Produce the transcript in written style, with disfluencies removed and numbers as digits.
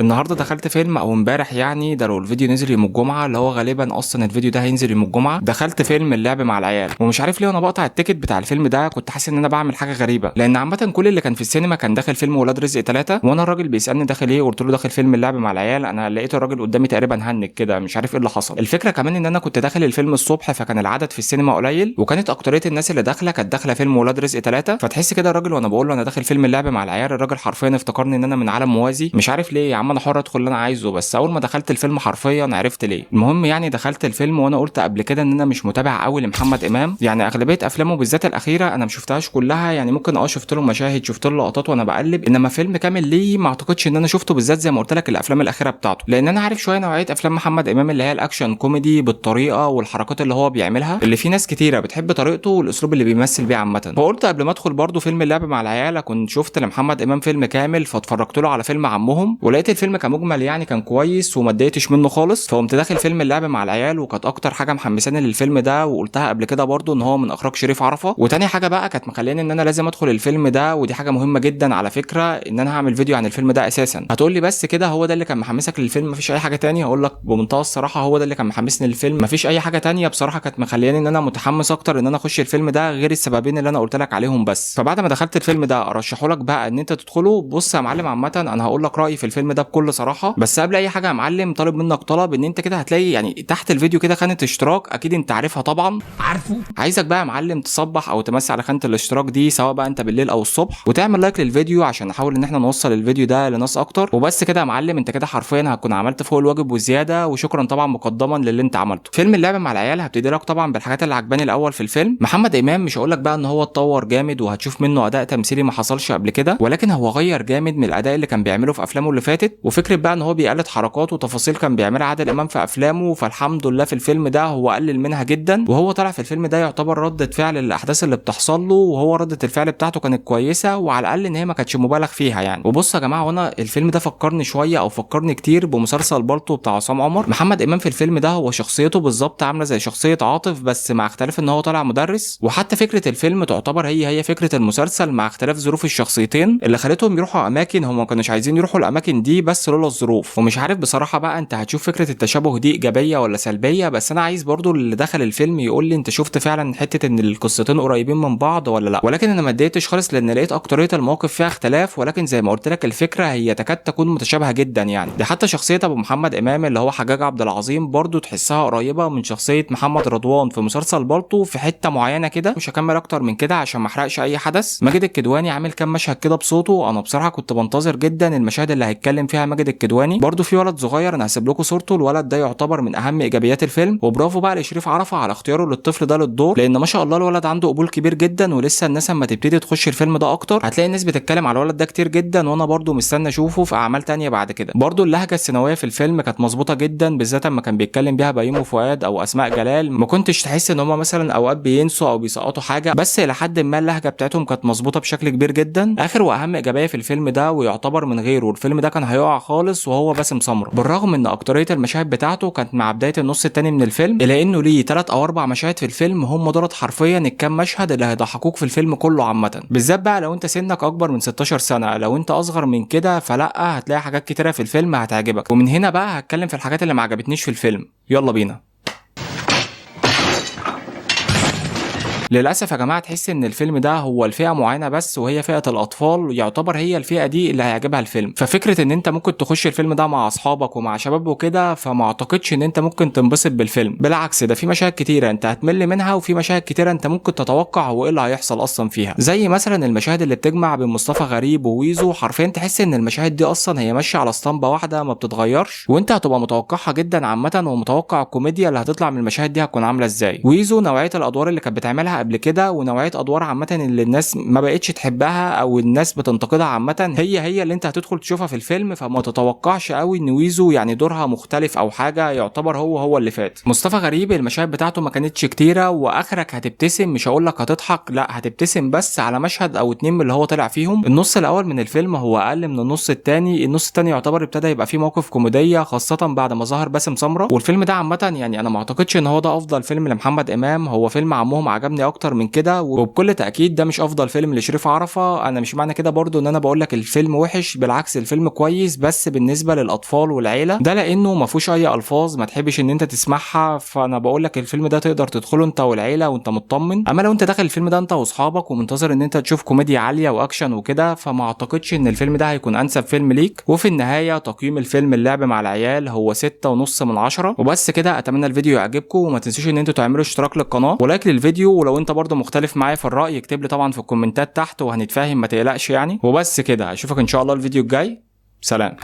النهارده دخلت فيلم او امبارح يعني، ده لو الفيديو نزل يوم الجمعه، اللي هو غالبا اصلا الفيديو ده هينزل يوم الجمعه. دخلت فيلم اللعب مع العيال، ومش عارف ليه وانا بقطع التيكت بتاع الفيلم ده كنت حاسس ان انا بعمل حاجه غريبه، لان عامه كل اللي كان في السينما كان داخل فيلم ولاد رزق 3، وانا الراجل بيسالني داخل ايه، قلت له داخل فيلم اللعب مع العيال. انا لقيت الراجل قدامي تقريبا هنج كده، مش عارف ايه اللي حصل. الفكره كمان ان انا كنت داخل الفيلم الصبح، فكان العدد في السينما قليل، وكانت اكتريه الناس اللي داخله كانت داخله فيلم ولاد رزق 3. فتحس كده الراجل وانا بقول له انا داخل فيلم اللعب مع العيال، الراجل حرفيا افتكرني ان انا من عالم موازي. مش عارف ليه يا عم، انا حر ادخل اللي انا عايزه، بس اول ما دخلت الفيلم حرفيا عرفت ليه. المهم يعني دخلت الفيلم، وانا قلت قبل كده ان انا مش متابع قوي لمحمد امام، يعني اغلبيه افلامه بالذات الاخيره انا ما شفتهاش كلها، يعني ممكن شفت له مشاهد، شفت له لقطات وانا بقلب، انما فيلم كامل ليه ما اعتقدش ان انا شفته، بالذات زي ما قلت لك الافلام الاخيره بتاعته، لان انا عارف شويه نوعيه افلام محمد امام اللي هي الاكشن كوميدي بالطريقه والحركات اللي هو بيعملها، اللي في ناس كتيره بتحب طريقته والاسلوب اللي بيمثل بيه عامه. فقلت قبل ما ادخل برضه فيلم اللعب مع العيال كنت شفت لمحمد امام فيلم كامل، فاتفرجت له على فيلم عمهم، ولقيت الفيلم كمجمل يعني كان كويس وما اتضايقتش منه خالص، فقمت داخل فيلم اللعب مع العيال. وكانت اكتر حاجه محمساني للفيلم ده، وقلتها قبل كده برضه، ان هو من اخراج شريف عرفة. وتاني حاجه بقى كانت مخليني ان انا لازم ادخل الفيلم ده، ودي حاجه مهمه جدا على فكره، ان انا هعمل فيديو عن الفيلم ده اساسا. هتقول لي بس كده هو ده اللي كان محمسك للفيلم، مفيش اي حاجه تانية؟ هقول لك بمنتهى الصراحه هو ده اللي كان محمسني للفيلم، مفيش اي حاجه تانية بصراحه كانت مخلياني ان انا متحمس اكتر ان انا اخش الفيلم ده، غير السببين اللي انا قلت لك عليهم بس. فبعد ما دخلت الفيلم ده ارشحه لك بقى ان انت تدخله. بص يا معلم، عامه انا هقول لك رايي في الفيلم ده بكل صراحه، بس قبل اي حاجه يا معلم طالب منك طلب، ان انت كده هتلاقي يعني تحت الفيديو كده خانه اشتراك، اكيد انت عارفها طبعا. عارفه. عايزك بقى يا معلم تصبح او تمسي على خانه الاشتراك دي، سواء بقى انت بالليل او الصبح، وتعمل لايك للفيديو عشان نحاول ان احنا نوصل الفيديو ده لناس اكتر. وبس كده يا معلم، انت كده حرفيا هتكون عملت فوق الواجب وزياده، وشكرا طبعا مقدما للي انت عملته. فيلم اللعب مع العيال هبتدي لك طبعا بالحاجات اللي عجباني الاول في الفيلم. محمد امام مش هقول لك بقى ان هو اتطور جامد وهتشوف منه اداء تمثيلي ما حصلش قبل كده، ولكن هو غير جامد من الاداء اللي كان بيعمله في افلامه اللي فاتت. وفكره بقى ان هو بيقلد حركات وتفاصيل كان بيعملها عادل امام في افلامه، فالحمد لله في الفيلم ده هو قلل منها جدا، وهو طلع في الفيلم ده يعتبر ردة فعل للاحداث اللي بتحصل له، وهو ردة الفعل بتاعته كانت كويسه، وعلى الاقل ان هي ما كانتش مبالغ فيها يعني. وبص يا جماعه، وانا الفيلم ده فكرني شويه او فكرني كتير بمسلسل بالطو بتاع عصام عمر. محمد امام في الفيلم ده هو شخصيته بالظبط عامله زي شخصيه عاطف، بس مع اختلاف ان هو طالع مدرس، وحتى فكره الفيلم تعتبر هي فكره المسلسل، مع اختلاف ظروف الشخصيتين اللي خلتهم يروحوا اماكن هم ما كانوش عايزين يروحوا الاماكن دي، بس لولا الظروف. ومش عارف بصراحه بقى انت هتشوف فكره التشابه دي ايجابيه ولا سلبيه، بس انا عايز برضو اللي دخل الفيلم يقول لي انت شفت فعلا حته ان القصتين قريبين من بعض ولا لا. ولكن انا ما اتضايقتش خالص، لان لقيت اكتريه المواقف فيها اختلاف، ولكن زي ما قلت لك الفكره هي تكاد تكون متشابهه جدا يعني. دي حتى شخصيه ابو محمد امام اللي هو حجاج عبد العظيم برضو تحسها قريبه من شخصيه محمد رضوان في مسلسل بالطو في حته معينه كده. مش هكمل اكتر من كده عشان ما احرقش اي حدث. ماجد الكدواني عامل كام مشهد كده بصوته، انا بصراحه كنت بنتظر جدا المشاهد اللي هيتكلم فيها ماجد الكدواني. برضو في ولد صغير انا هسيب لكم صورته، الولد ده يعتبر من اهم ايجابيات الفيلم، وبرافو بقى لشريف عرفة على اختياره للطفل ده للدور، لان ما شاء الله الولد عنده قبول كبير جدا، ولسه الناس اما تبتدي تخش الفيلم ده اكتر هتلاقي الناس بتتكلم على الولد ده كتير جدا، وانا برضو مستني اشوفه في اعمال تانية بعد كده. برضو اللهجه السيناويه في الفيلم كانت مظبوطه جدا، بالذات اما كان بيتكلم بيها بيومي فؤاد او اسماء جلال، ما كنتش تحس ان هم مثلا اوقات بينسوا او بيسقطوا حاجه، بس الى حد ما اللهجه بتاعتهم كانت مظبوطه بشكل كبير جدا. اخر واهم ايجابيه في الفيلم ده، ويعتبر من غيره الفيلم ده كان هيقع خالص، وهو باسم سمره. بالرغم ان اكتريه المشاهد بتاعته كانت مع بدايه النص الثاني من الفيلم، الا انه ليه 3 أو 4 مشاهد في الفيلم هم دولت حرفيا الكام مشهد اللي هيضحكوك في الفيلم كله عامه، بالذات بقى لو انت سنك اكبر من 16 سنه. لو انت اصغر من كده فلا، هتلاقي حاجات كتيره في الفيلم هتعجبك. ومن هنا بقى هتكلم في الحاجات اللي ما عجبتنيش في الفيلم، يلا بينا. للاسف يا جماعه تحس ان الفيلم ده هو الفئه معينه بس، وهي فئه الاطفال، يعتبر هي الفئه دي اللي هيعجبها الفيلم. ففكره ان انت ممكن تخش الفيلم ده مع اصحابك ومع شباب وكده، فما اعتقدش ان انت ممكن تنبسط بالفيلم. بالعكس، ده في مشاهد كتيره انت هتمل منها، وفي مشاهد كتيره انت ممكن تتوقع هو ايه اللي هيحصل اصلا فيها، زي مثلا المشاهد اللي بتجمع بين مصطفى غريب وويزو. حرفيا تحس ان المشاهد دي اصلا هي ماشيه على اسطمبه واحده ما بتتغيرش، وانت هتبقى متوقعها جدا عامه، ومتوقع الكوميديا اللي هتطلع من المشاهد دي هتكون عامله ازاي. ويزو نوعيه الادوار اللي كانت بتعملها قبل كده، ونوعيه ادوار عامه اللي الناس ما بقتش تحبها او الناس بتنتقدها عامه، هي اللي انت هتدخل تشوفها في الفيلم. فما تتوقعش قوي ان ويزو يعني دورها مختلف او حاجه، يعتبر هو اللي فات. مصطفى غريب المشاهد بتاعته ما كانتش كتيره، واخرك هتبتسم، مش هقول لك هتضحك، لا هتبتسم بس على مشهد او 2 من اللي هو طلع فيهم. النص الاول من الفيلم هو اقل من النص الثاني. النص الثاني يعتبر ابتدى يبقى فيه مواقف كوميديه، خاصه بعد ما ظهر باسم سمره. والفيلم ده عامه يعني انا ما اعتقدش ان هو ده افضل فيلم لمحمد امام، هو فيلم عمهم عجبني اكتر من كده. وبكل تاكيد ده مش افضل فيلم لشريف عرفة. انا مش معنى كده برضو ان انا بقول لك الفيلم وحش، بالعكس الفيلم كويس بس بالنسبه للاطفال والعيله، ده لانه ما فيهوش اي الفاظ ما تحبش ان انت تسمعها. فانا بقول لك الفيلم ده تقدر تدخله انت والعيله وانت مطمن. اما لو انت داخل الفيلم ده انت واصحابك ومنتظر ان انت تشوف كوميديا عاليه واكشن وكده، فما اعتقدش ان الفيلم ده هيكون انسب فيلم ليك. وفي النهايه تقييم الفيلم اللعب مع العيال هو 6.5 من 10. وبس كده، اتمنى الفيديو يعجبكم، وما تنسوش ان انتوا تعملوا اشتراك للقناه ولايك للفيديو. ولو انت برضه مختلف معايا في الراي اكتب لي طبعا في الكومنتات تحت وهنتفاهم، ما تقلقش يعني. وبس كده، اشوفك ان شاء الله الفيديو الجاي. سلام.